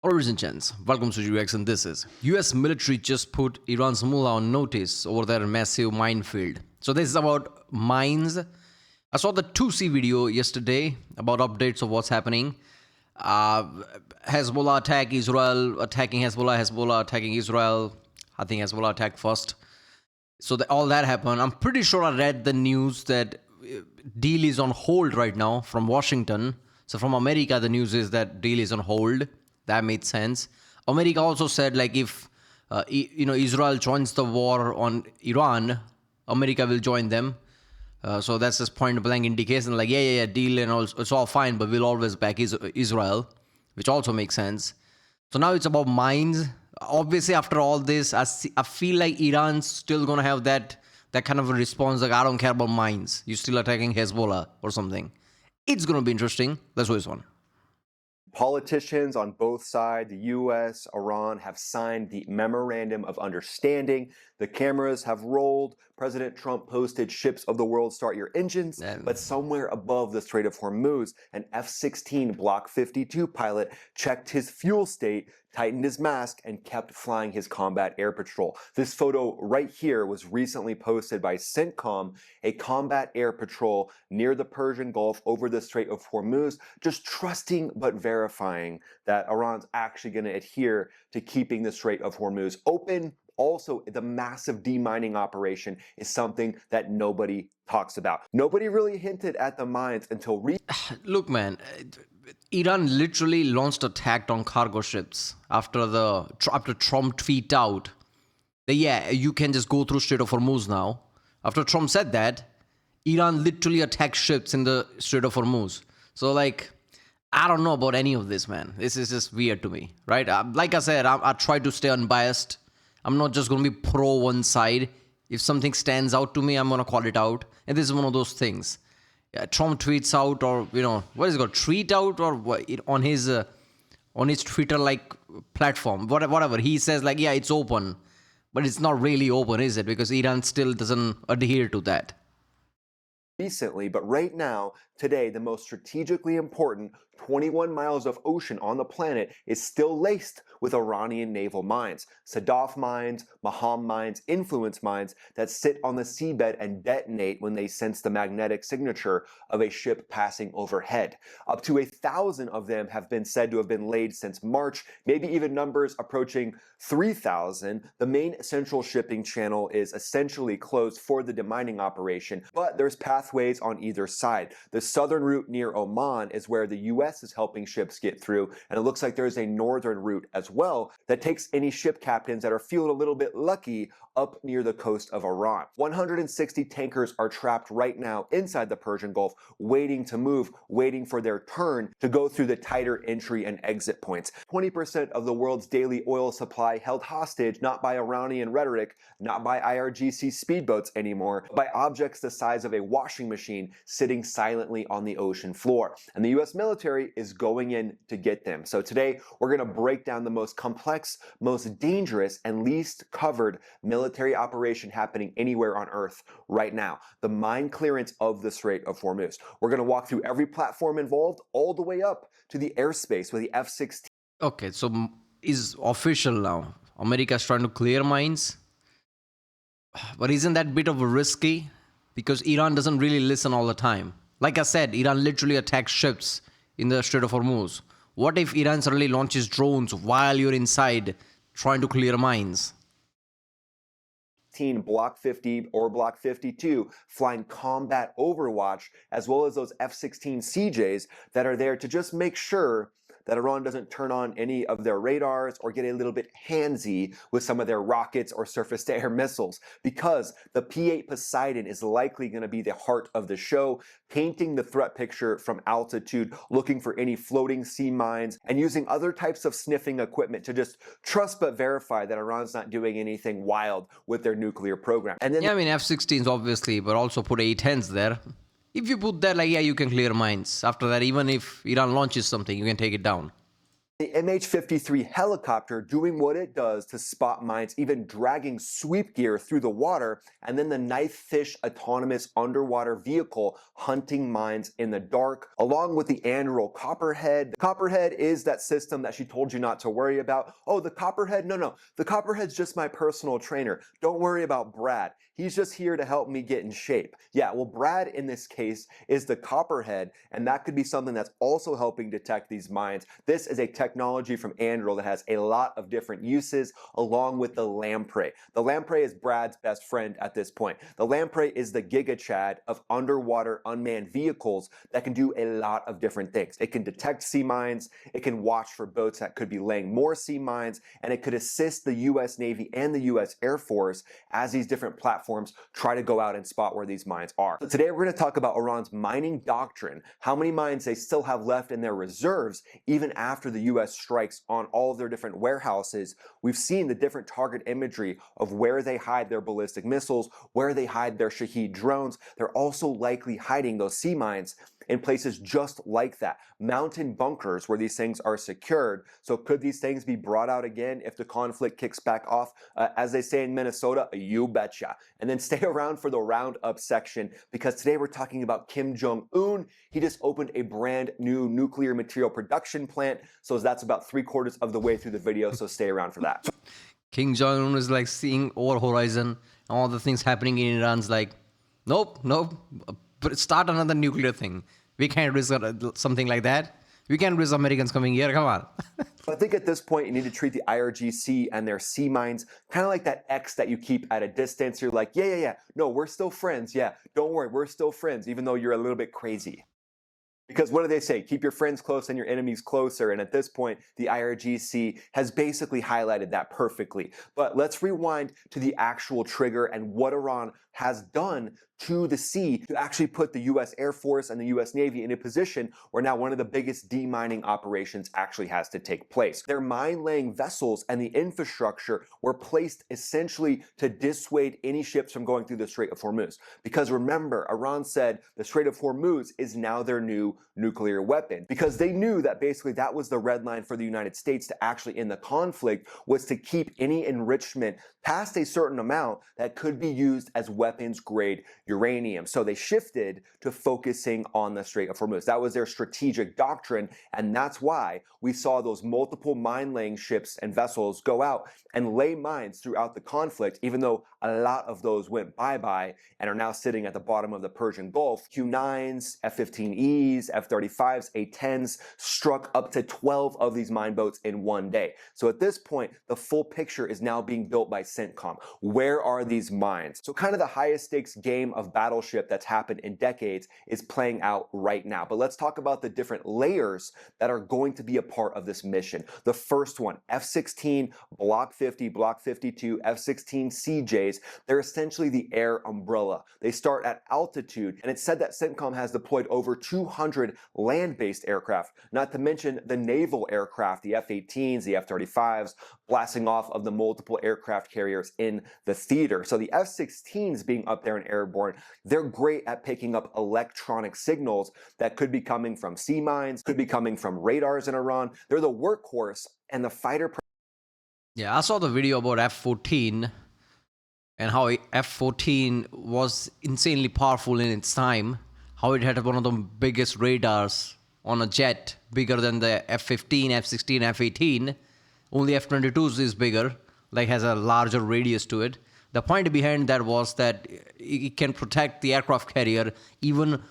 Ladies and gents, welcome to UX, and this is US military just put Iran's mullah on notice over their massive minefield. So this is about mines. I saw the 2C video yesterday about updates of what's happening. Hezbollah attack Israel, attacking Hezbollah attacking Israel. I think Hezbollah attacked first. So all that happened. I'm pretty sure I read the news that deal is on hold right now from Washington. So from America, the news is that deal is on hold. That made sense. America also said, like, if Israel joins the war on Iran, America will join them. So that's just point blank indication, like, yeah, deal and all, it's all fine, but we'll always back Israel, which also makes sense. So now it's about mines. Obviously, after all this, I feel like Iran's still gonna have that kind of a response, like, I don't care about mines. You're still attacking Hezbollah or something. It's gonna be interesting. Let's watch this one. Politicians on both sides, the US, Iran, have signed the Memorandum of Understanding. The cameras have rolled. President Trump posted ships of the world start your engines, but somewhere above the Strait of Hormuz, an F-16 Block 52 pilot checked his fuel state, tightened his mask, and kept flying his combat air patrol. This photo right here was recently posted by CENTCOM, a combat air patrol near the Persian Gulf over the Strait of Hormuz, just trusting but verifying that Iran's actually going to adhere to keeping the Strait of Hormuz open. Also, the massive demining operation is something that nobody talks about. Nobody really hinted at the mines until Look, man, Iran literally launched attack on cargo ships after Trump tweeted out that, yeah, you can just go through Strait of Hormuz now. After Trump said that, Iran literally attacked ships in the Strait of Hormuz. So, like, I don't know about any of this, man. This is just weird to me, right? Like I said, I try to stay unbiased. I'm not just going to be pro one side. If something stands out to me, I'm going to call it out. And this is one of those things. Yeah, Trump tweets out, or, what is it called? Tweet out, or what, on his Twitter-like platform, whatever. He says, like, yeah, it's open. But it's not really open, is it? Because Iran still doesn't adhere to that. Recently, but right now, today, the most strategically important 21 miles of ocean on the planet is still laced with Iranian naval mines. Sadaf mines, Maham mines, influence mines that sit on the seabed and detonate when they sense the magnetic signature of a ship passing overhead. Up to 1,000 of them have been said to have been laid since March, maybe even numbers approaching 3,000. The main central shipping channel is essentially closed for the demining operation, but there's pathways on either side. The southern route near Oman is where the US is helping ships get through, and it looks like there's a northern route as well that takes any ship captains that are feeling a little bit lucky up near the coast of Iran. 160 tankers are trapped right now inside the Persian Gulf, waiting to move, waiting for their turn to go through the tighter entry and exit points. 20% of the world's daily oil supply held hostage not by Iranian rhetoric, not by IRGC speedboats anymore, but by objects the size of a washing machine sitting silently on the ocean floor. And the US military is going in to get them. So today, we're going to break down the most complex, most dangerous, and least covered military operation happening anywhere on Earth right now, the mine clearance of the Strait of Hormuz. We're going to walk through every platform involved, all the way up to the airspace with the F-16. Okay, so is official now. America's trying to clear mines. But isn't that a bit of a risky? Because Iran doesn't really listen all the time. Like I said, Iran literally attacks ships in the Strait of Hormuz. What if Iran suddenly launches drones while you're inside trying to clear mines? Block 50 or Block 52 flying combat overwatch, as well as those F-16 CJs that are there to just make sure that Iran doesn't turn on any of their radars or get a little bit handsy with some of their rockets or surface-to-air missiles, because the P-8 Poseidon is likely going to be the heart of the show, painting the threat picture from altitude, looking for any floating sea mines, and using other types of sniffing equipment to just trust but verify that Iran's not doing anything wild with their nuclear program. And then, yeah, I mean, F-16s obviously, but also put A-10s there. If you put that, like, yeah, you can clear mines. After that, even if Iran launches something, you can take it down. The MH-53 helicopter doing what it does to spot mines, even dragging sweep gear through the water, and then the Knifefish autonomous underwater vehicle hunting mines in the dark, along with the Anduril Copperhead. The Copperhead is that system that she told you not to worry about. Oh, the Copperhead? No. The Copperhead's just my personal trainer. Don't worry about Brad. He's just here to help me get in shape. Yeah, well, Brad in this case is the Copperhead, and that could be something that's also helping detect these mines. This is a technology from Anduril that has a lot of different uses, along with the Lamprey. The Lamprey is Brad's best friend at this point. The Lamprey is the Giga Chad of underwater unmanned vehicles that can do a lot of different things. It can detect sea mines, it can watch for boats that could be laying more sea mines, and it could assist the US Navy and the US Air Force as these different platforms try to go out and spot where these mines are. So today we're going to talk about Iran's mining doctrine, how many mines they still have left in their reserves even after the US strikes on all of their different warehouses. We've seen the different target imagery of where they hide their ballistic missiles, where they hide their Shahed drones. They're also likely hiding those sea mines in places just like that, mountain bunkers where these things are secured. So could these things be brought out again if the conflict kicks back off? As they say in Minnesota, you betcha. And then stay around for the roundup section, because today we're talking about Kim Jong Un. He just opened a brand new nuclear material production plant, so that's about 3/4 of the way through the video, so stay around for that. King Jong Un is like seeing over horizon, all the things happening in Iran's like, nope, but start another nuclear thing. We can't risk something like that. We can't risk Americans coming here. Come on. I think at this point you need to treat the IRGC and their sea mines kind of like that X that you keep at a distance. You're like, yeah. No, we're still friends. Yeah, don't worry, we're still friends, even though you're a little bit crazy. Because what do they say? Keep your friends close and your enemies closer. And at this point, the IRGC has basically highlighted that perfectly. But let's rewind to the actual trigger and what Iran has done to the sea to actually put the US Air Force and the US Navy in a position where now one of the biggest demining operations actually has to take place. Their mine-laying vessels and the infrastructure were placed essentially to dissuade any ships from going through the Strait of Hormuz. Because remember, Iran said the Strait of Hormuz is now their new nuclear weapon, because they knew that basically that was the red line for the United States to actually end the conflict, was to keep any enrichment past a certain amount that could be used as weapons grade uranium. So they shifted to focusing on the Strait of Hormuz. That was their strategic doctrine, and that's why we saw those multiple mine-laying ships and vessels go out and lay mines throughout the conflict, even though a lot of those went bye-bye and are now sitting at the bottom of the Persian Gulf. Q-9s, F-15Es, F-35s, A-10s struck up to 12 of these mine boats in one day. So at this point, the full picture is now being built by CENTCOM. Where are these mines? So kind of the highest stakes game of battleship that's happened in decades is playing out right now. But let's talk about the different layers that are going to be a part of this mission. The first one, F-16, Block 50, Block 52, F-16 CJs, they're essentially the air umbrella. They start at altitude, and it's said that CENTCOM has deployed over 200 land-based aircraft, not to mention the naval aircraft, the F-18s, the F-35s, blasting off of the multiple aircraft carriers in the theater. So the F-16s being up there in airborne, they're great at picking up electronic signals that could be coming from sea mines, could be coming from radars in Iran. They're the workhorse and the fighter. Yeah, I saw the video about F-14 and how F-14 was insanely powerful in its time, how it had one of the biggest radars on a jet, bigger than the F-15, F-16, F-18. Only F-22 is bigger, like has a larger radius to it. The point behind that was that it can protect the aircraft carrier even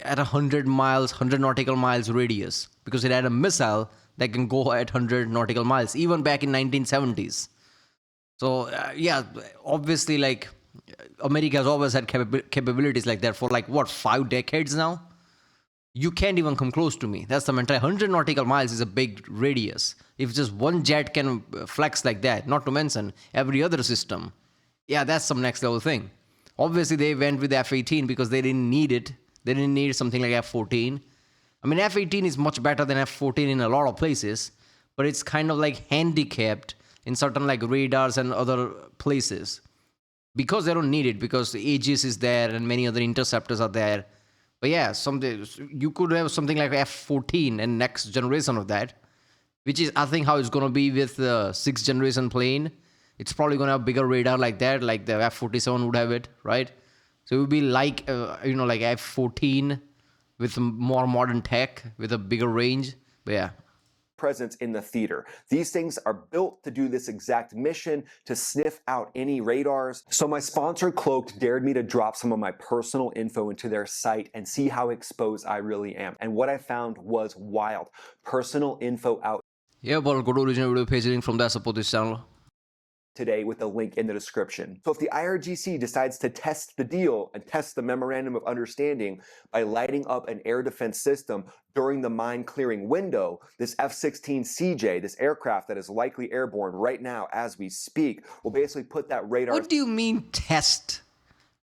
at 100 miles, 100 nautical miles radius, because it had a missile that can go at 100 nautical miles, even back in 1970s. So yeah, obviously, like America has always had capabilities like that for like what, 5 decades now. You can't even come close to me. That's the mentality. 100 nautical miles is a big radius. If just one jet can flex like that, not to mention every other system, yeah, that's some next level thing. Obviously, they went with F-18 because they didn't need it. They didn't need something like F-14. I mean, F-18 is much better than F-14 in a lot of places, but it's kind of like handicapped in certain like radars and other places because they don't need it, because the Aegis is there and many other interceptors are there. But yeah, someday you could have something like F-14 and next generation of that. which is I think how it's gonna be with the 6th generation plane. It's probably gonna have bigger radar like that, like the F-47 would have it, right? So it would be like like F-14 with more modern tech with a bigger range. But yeah, presence in the theater. These things are built to do this exact mission, to sniff out any radars. So my sponsor, Cloaked, dared me to drop some of my personal info into their site and see how exposed I really am. And what I found was wild. Personal info out yeah. But go to original video page link from that support this channel. Today with the link in the description. So if the IRGC decides to test the deal and test the memorandum of understanding by lighting up an air defense system during the mine clearing window, this F-15CJ, this aircraft that is likely airborne right now as we speak, will basically put that radar... What do you mean test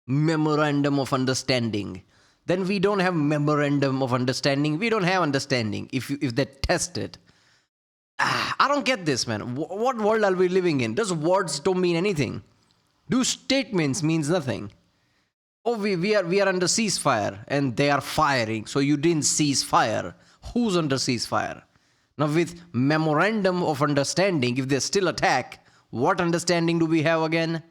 memorandum of understanding? Then we don't have memorandum of understanding. We don't have understanding if they test it. I don't get this, man. What world are we living in? Those words don't mean anything. Do statements means nothing. Oh, we are under ceasefire and they are firing, so you didn't cease fire. Who's under ceasefire? Now with memorandum of understanding, if they still attack, what understanding do we have again?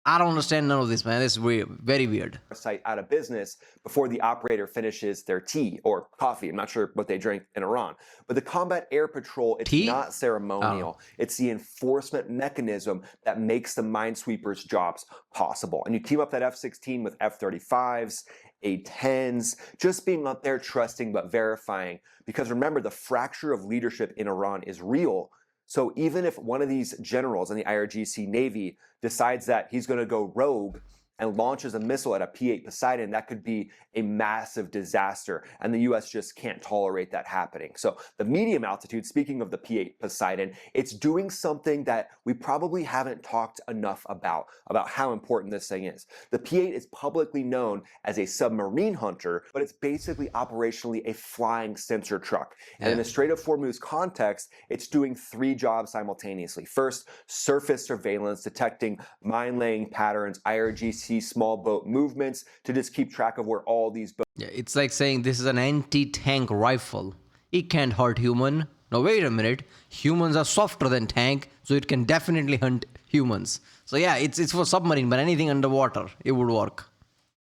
I don't understand none of this, man. This is weird, very weird. Site out of business before the operator finishes their tea or coffee. I'm not sure what they drink in Iran. But the Combat Air Patrol, it's tea? Not ceremonial. Oh. It's the enforcement mechanism that makes the minesweepers' jobs possible. And you team up that F-16 with F-35s, A-10s, just being up there trusting but verifying. Because remember, the fracture of leadership in Iran is real. So even if one of these generals in the IRGC Navy decides that he's going to go rogue and launches a missile at a P-8 Poseidon, that could be a massive disaster, and the U.S. just can't tolerate that happening. So the medium altitude, speaking of the P-8 Poseidon, it's doing something that we probably haven't talked enough about how important this thing is. The P-8 is publicly known as a submarine hunter, but it's basically operationally a flying sensor truck. And in the Strait of Hormuz context, it's doing 3 jobs simultaneously. First, surface surveillance, detecting mine-laying patterns, IRGC small boat movements, to just keep track of where all these boats... Yeah, it's like saying this is an anti-tank rifle. It can't hurt human. No, wait a minute. Humans are softer than tank, so it can definitely hunt humans. So yeah, it's for submarine, but anything underwater, it would work.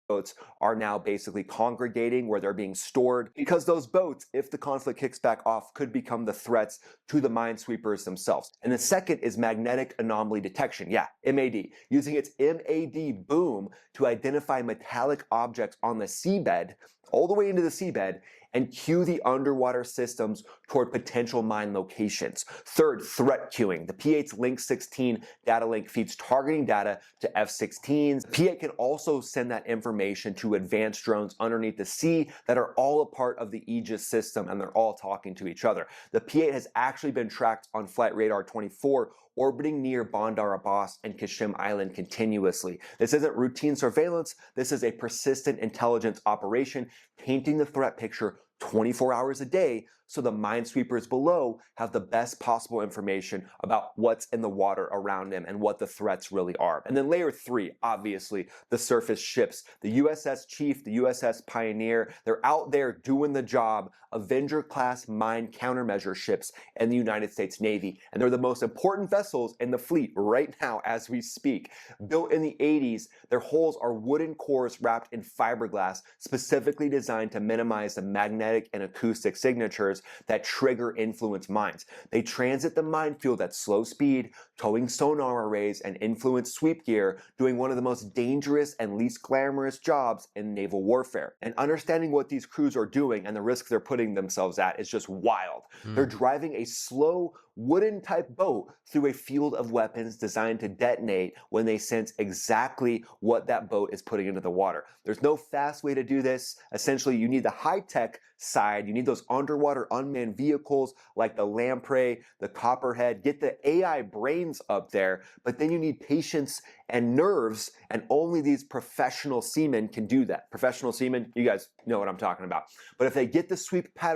Boats are now basically congregating where they're being stored, because those boats, if the conflict kicks back off, could become the threats to the minesweepers themselves. And the second is magnetic anomaly detection. Yeah, MAD, using its MAD boom to identify metallic objects on the seabed, all the way into the seabed, and cue the underwater systems toward potential mine locations. Third, threat queuing. The P-8's Link 16 data link feeds targeting data to F-16s. P-8 can also send that information to advanced drones underneath the sea that are all a part of the Aegis system, and they're all talking to each other. The P-8 has actually been tracked on Flight Radar 24, orbiting near Bandar Abbas and Kashim Island continuously. This isn't routine surveillance, this is a persistent intelligence operation, painting the threat picture 24 hours a day, so the minesweepers below have the best possible information about what's in the water around them and what the threats really are. And then layer 3, obviously, the surface ships. The USS Chief, the USS Pioneer, they're out there doing the job. Avenger-class mine countermeasure ships in the United States Navy. And they're the most important vessels in the fleet right now as we speak. Built in the 80s, their hulls are wooden cores wrapped in fiberglass, specifically designed to minimize the magnetic and acoustic signatures that trigger influence mines. They transit the minefield at slow speed, towing sonar arrays and influence sweep gear, doing one of the most dangerous and least glamorous jobs in naval warfare. And understanding what these crews are doing and the risks they're putting themselves at is just wild. They're driving a slow wooden type boat through a field of weapons designed to detonate when they sense exactly what that boat is putting into the water. There's no fast way to do this. Essentially, you need the high-tech side. You need those underwater unmanned vehicles like the Lamprey, the Copperhead. Get the AI brains up there, but then you need patience and nerves, and only these professional seamen can do that. Professional seamen, you guys know what I'm talking about. But if they get the sweep pattern,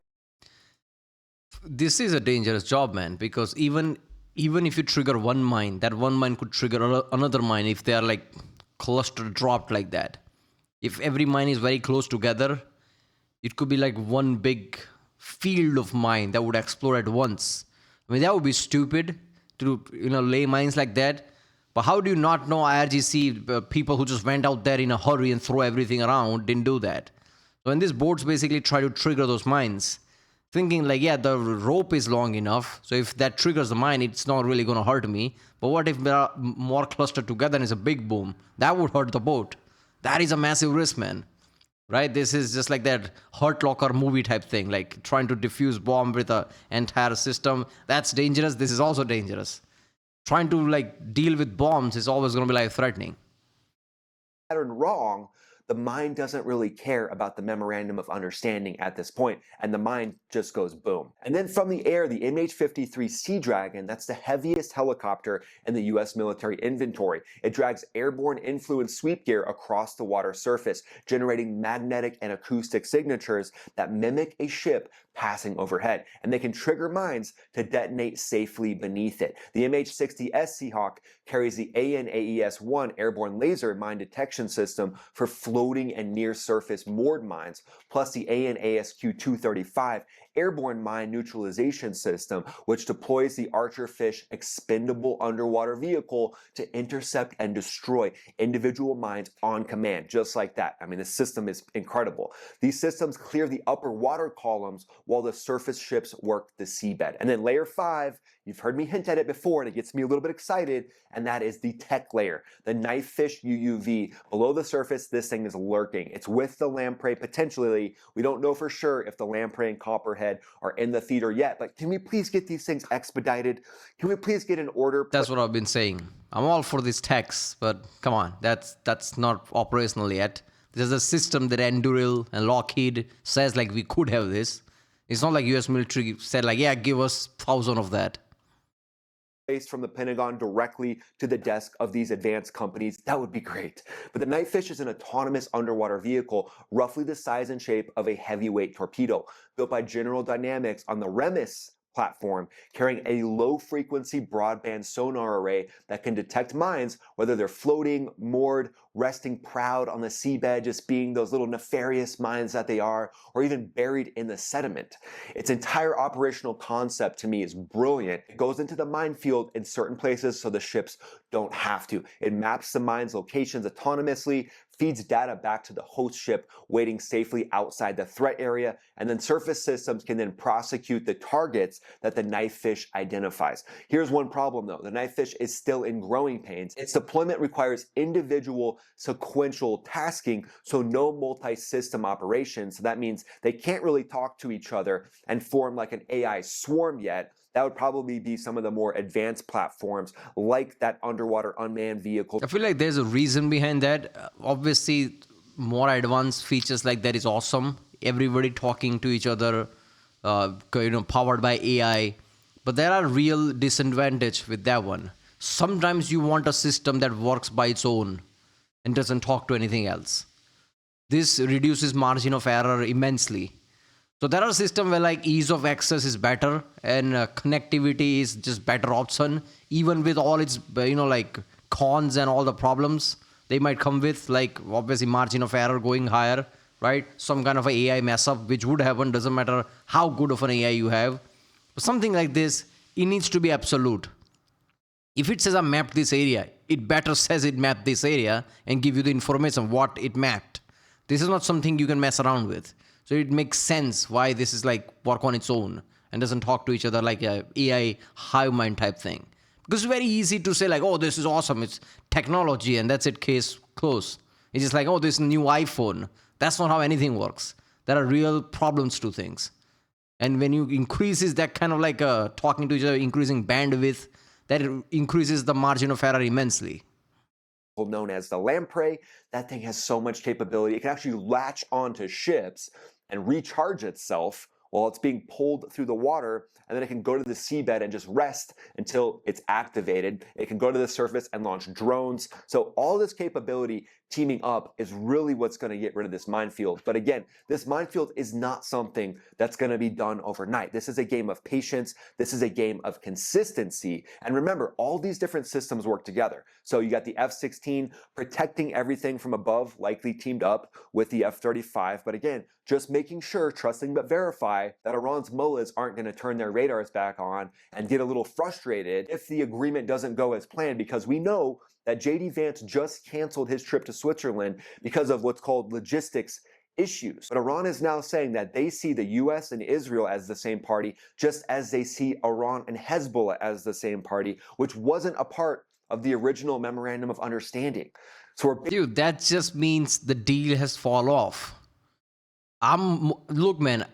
this is a dangerous job, man, because even if you trigger one mine, that one mine could trigger another mine if they are like cluster dropped like that. If every mine is very close together, it could be like one big field of mine that would explode at once. I mean, that would be stupid to, lay mines like that. But how do you not know IRGC people who just went out there in a hurry and throw everything around didn't do that? So when these boats basically try to trigger those mines, thinking like, yeah, the rope is long enough, so if that triggers the mine, it's not really going to hurt me. But what if they are more clustered together and it's a big boom? That would hurt the boat. That is a massive risk, man. Right? This is just like that Hurt Locker movie type thing, like trying to defuse bomb with an entire system. That's dangerous. This is also dangerous. Trying to like deal with bombs is always going to be life threatening. Pattern wrong, the mine doesn't really care about the memorandum of understanding at this point, and the mine just goes boom. And then from the air, the MH-53E Sea Dragon, that's the heaviest helicopter in the US military inventory. It drags airborne influence sweep gear across the water surface, generating magnetic and acoustic signatures that mimic a ship passing overhead, and they can trigger mines to detonate safely beneath it. The MH-60S Seahawk carries the ANAES-1 airborne laser mine detection system for floating and near-surface moored mines, plus the ANASQ-235 airborne mine neutralization system, which deploys the Archerfish expendable underwater vehicle to intercept and destroy individual mines on command, just like that. I mean, the system is incredible. These systems clear the upper water columns while the surface ships work the seabed. And then layer 5, you've heard me hint at it before, and it gets me a little bit excited, and that is the tech layer, the Knifefish UUV. Below the surface, this thing is lurking. It's with the lamprey potentially. We don't know for sure if the lamprey and copperhead are in the theater yet, but can we please get these things expedited? Can we please get an order? That's what I've been saying. I'm all for these techs, but come on, that's not operational yet. There's a system that Anduril and Lockheed says like we could have this. It's not like US military said like, yeah, give us 1,000 of that. From the Pentagon directly to the desk of these advanced companies, that would be great. But the Knifefish is an autonomous underwater vehicle roughly the size and shape of a heavyweight torpedo, built by General Dynamics on the Remis platform, carrying a low-frequency broadband sonar array that can detect mines, whether they're floating, moored, resting proud on the seabed, just being those little nefarious mines that they are, or even buried in the sediment. Its entire operational concept to me is brilliant. It goes into the minefield in certain places so the ships don't have to. It maps the mine's locations autonomously, feeds data back to the host ship waiting safely outside the threat area, and then surface systems can then prosecute the targets that the Knifefish identifies. Here's one problem though, the Knifefish is still in growing pains. Its deployment requires individual sequential tasking, so no multi-system operation. So that means they can't really talk to each other and form like an AI swarm yet. That would probably be some of the more advanced platforms like that underwater unmanned vehicle. I feel like there's a reason behind that. Obviously, more advanced features like that is awesome. Everybody talking to each other, powered by AI. But there are real disadvantages with that one. Sometimes you want a system that works by its own and doesn't talk to anything else. This reduces margin of error immensely. So there are systems where like ease of access is better and connectivity is just better option, even with all its like cons and all the problems they might come with, like obviously margin of error going higher, right? Some kind of a AI mess up, which would happen, doesn't matter how good of an AI you have. But something like this, it needs to be absolute. If it says I mapped this area, it better says it mapped this area and give you the information what it mapped. This is not something you can mess around with. So it makes sense why this is like work on its own and doesn't talk to each other like a AI hive mind type thing. Because it's very easy to say like, oh, this is awesome. It's technology and that's it, case closed. It's just like, oh, this new iPhone. That's not how anything works. There are real problems to things. And when you increases that kind of like talking to each other, increasing bandwidth, that increases the margin of error immensely. Known as the lamprey, that thing has so much capability. It can actually latch onto ships and recharge itself while it's being pulled through the water, and then it can go to the seabed and just rest until it's activated. It can go to the surface and launch drones. So all this capability teaming up is really what's going to get rid of this minefield. But again, this minefield is not something that's going to be done overnight. This is a game of patience. This is a game of consistency. And remember, all these different systems work together. So you got the F-16 protecting everything from above, likely teamed up with the F-35. But again, just making sure, trusting but verify, that Iran's mullahs aren't going to turn their radars back on and get a little frustrated if the agreement doesn't go as planned, because we know that J.D. Vance just canceled his trip to Switzerland because of what's called logistics issues. But Iran is now saying that they see the US and Israel as the same party, just as they see Iran and Hezbollah as the same party, which wasn't a part of the original memorandum of understanding. So dude, that just means the deal has fallen off. Look, man,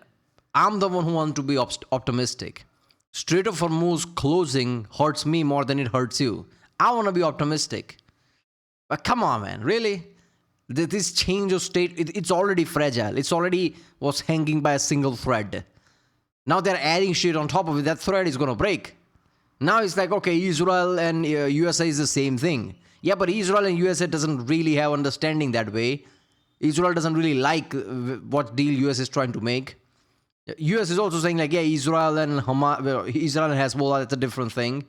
I'm the one who wants to be optimistic. Strait of Hormuz closing hurts me more than it hurts you. I want to be optimistic. But come on, man, really? This change of state, it's already fragile. It's already was hanging by a single thread. Now they're adding shit on top of it. That thread is going to break. Now it's like, okay, Israel and USA is the same thing. Yeah, but Israel and USA doesn't really have understanding that way. Israel doesn't really like what deal US is trying to make. US is also saying like, yeah, Israel and Hezbollah, that's a different thing.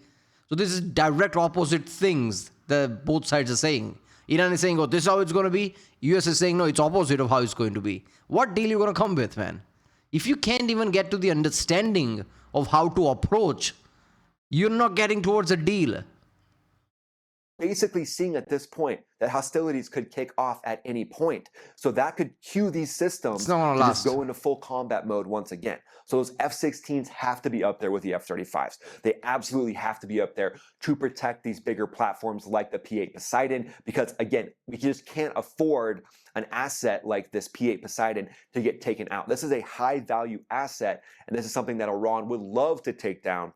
So this is direct opposite things that both sides are saying. Iran is saying, oh, this is how it's going to be. US is saying, no, it's opposite of how it's going to be. What deal are you going to come with, man? If you can't even get to the understanding of how to approach, you're not getting towards a deal. Basically seeing at this point that hostilities could kick off at any point. So that could cue these systems to just go into full combat mode once again. So those F-16s have to be up there with the F-35s. They absolutely have to be up there to protect these bigger platforms like the P-8 Poseidon, because again, we just can't afford an asset like this P-8 Poseidon to get taken out. This is a high value asset, and this is something that Iran would love to take down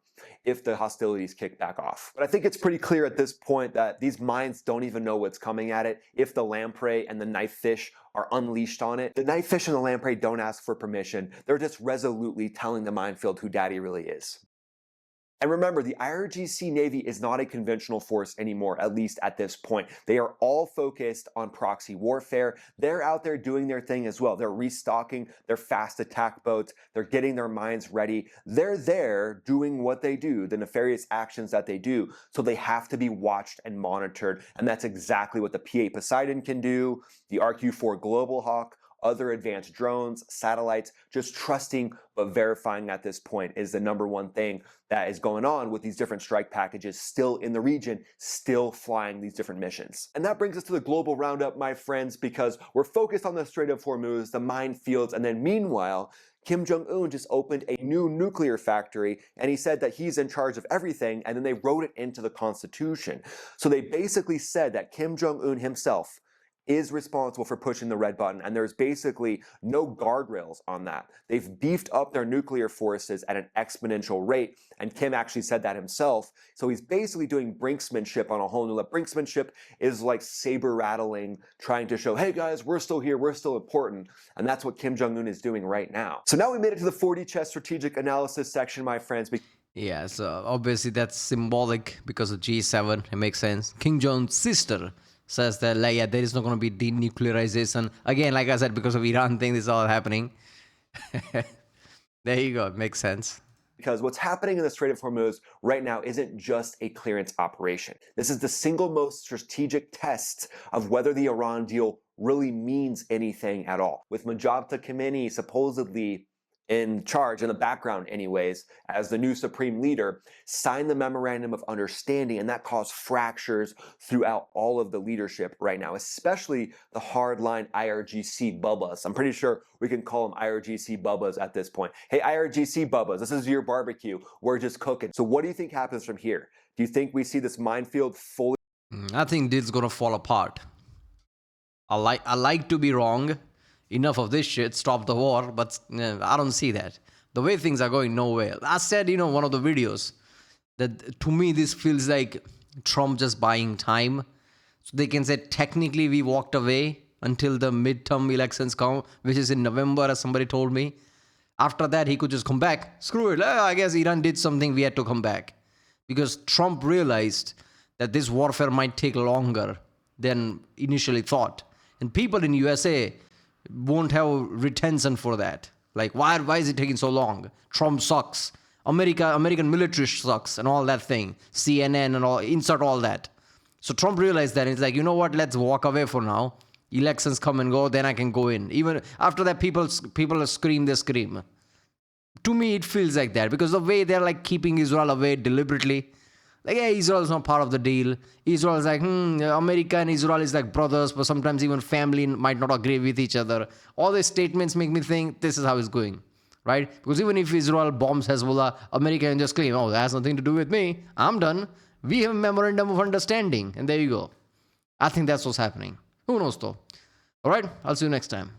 if the hostilities kick back off. But I think it's pretty clear at this point that these mines don't even know what's coming at it if the lamprey and the knifefish are unleashed on it. The knifefish and the lamprey don't ask for permission. They're just resolutely telling the minefield who daddy really is. And remember, the IRGC Navy is not a conventional force anymore, at least at this point. They are all focused on proxy warfare. They're out there doing their thing as well. They're restocking their fast attack boats. They're getting their mines ready. They're there doing what they do, the nefarious actions that they do. So they have to be watched and monitored. And that's exactly what the P-8 Poseidon can do, the RQ-4 Global Hawk, other advanced drones, satellites. Just trusting but verifying at this point is the number one thing that is going on with these different strike packages still in the region, still flying these different missions. And that brings us to the global roundup, my friends, because we're focused on the Strait of Hormuz, the minefields, and then meanwhile, Kim Jong Un just opened a new nuclear factory, and he said that he's in charge of everything, and then they wrote it into the Constitution. So they basically said that Kim Jong Un himself is responsible for pushing the red button, and there's basically no guardrails on that. They've beefed up their nuclear forces at an exponential rate, and Kim actually said that himself. So he's basically doing brinksmanship on a whole new level. Brinksmanship is like saber rattling, trying to show, hey guys, we're still here, we're still important, and that's what Kim Jong Un is doing right now. So now we made it to the 40 chess strategic analysis section, my friends. Yeah, so obviously that's symbolic because of G7. It makes sense. Kim Jong-un's sister says that, like, yeah, there is not going to be denuclearization. Again, like I said, because of Iran thing, this is all happening. There you go. It makes sense. Because what's happening in the Strait of Hormuz right now isn't just a clearance operation. This is the single most strategic test of whether the Iran deal really means anything at all. With Majabta Khamenei supposedly in charge, in the background anyways, as the new supreme leader, signed the memorandum of understanding, and that caused fractures throughout all of the leadership right now, especially the hardline IRGC bubbas. I'm pretty sure we can call them IRGC bubbas at this point. Hey, IRGC bubbas, this is your barbecue. We're just cooking. So what do you think happens from here? Do you think we see this minefield fully? I think this is gonna fall apart. I like to be wrong. Enough of this shit, stop the war, but I don't see that. The way things are going, nowhere. I said, one of the videos, that to me this feels like Trump just buying time. So they can say, technically we walked away until the midterm elections come, which is in November, as somebody told me. After that, he could just come back. Screw it. I guess Iran did something, we had to come back. Because Trump realized that this warfare might take longer than initially thought. And people in USA won't have retention for that. Like, why is it taking so long? Trump sucks. American military sucks and all that thing. CNN and all, insert all that. So Trump realized that. It's like, you know what? Let's walk away for now. Elections come and go, then I can go in. Even after that, people scream, they scream. To me, it feels like that because the way they're like keeping Israel away deliberately. Like, yeah, Israel is not part of the deal. Israel is like, America and Israel is like brothers, but sometimes even family might not agree with each other. All these statements make me think this is how it's going, right? Because even if Israel bombs Hezbollah, America can just claim, oh, that has nothing to do with me. I'm done. We have a memorandum of understanding. And there you go. I think that's what's happening. Who knows though? All right, I'll see you next time.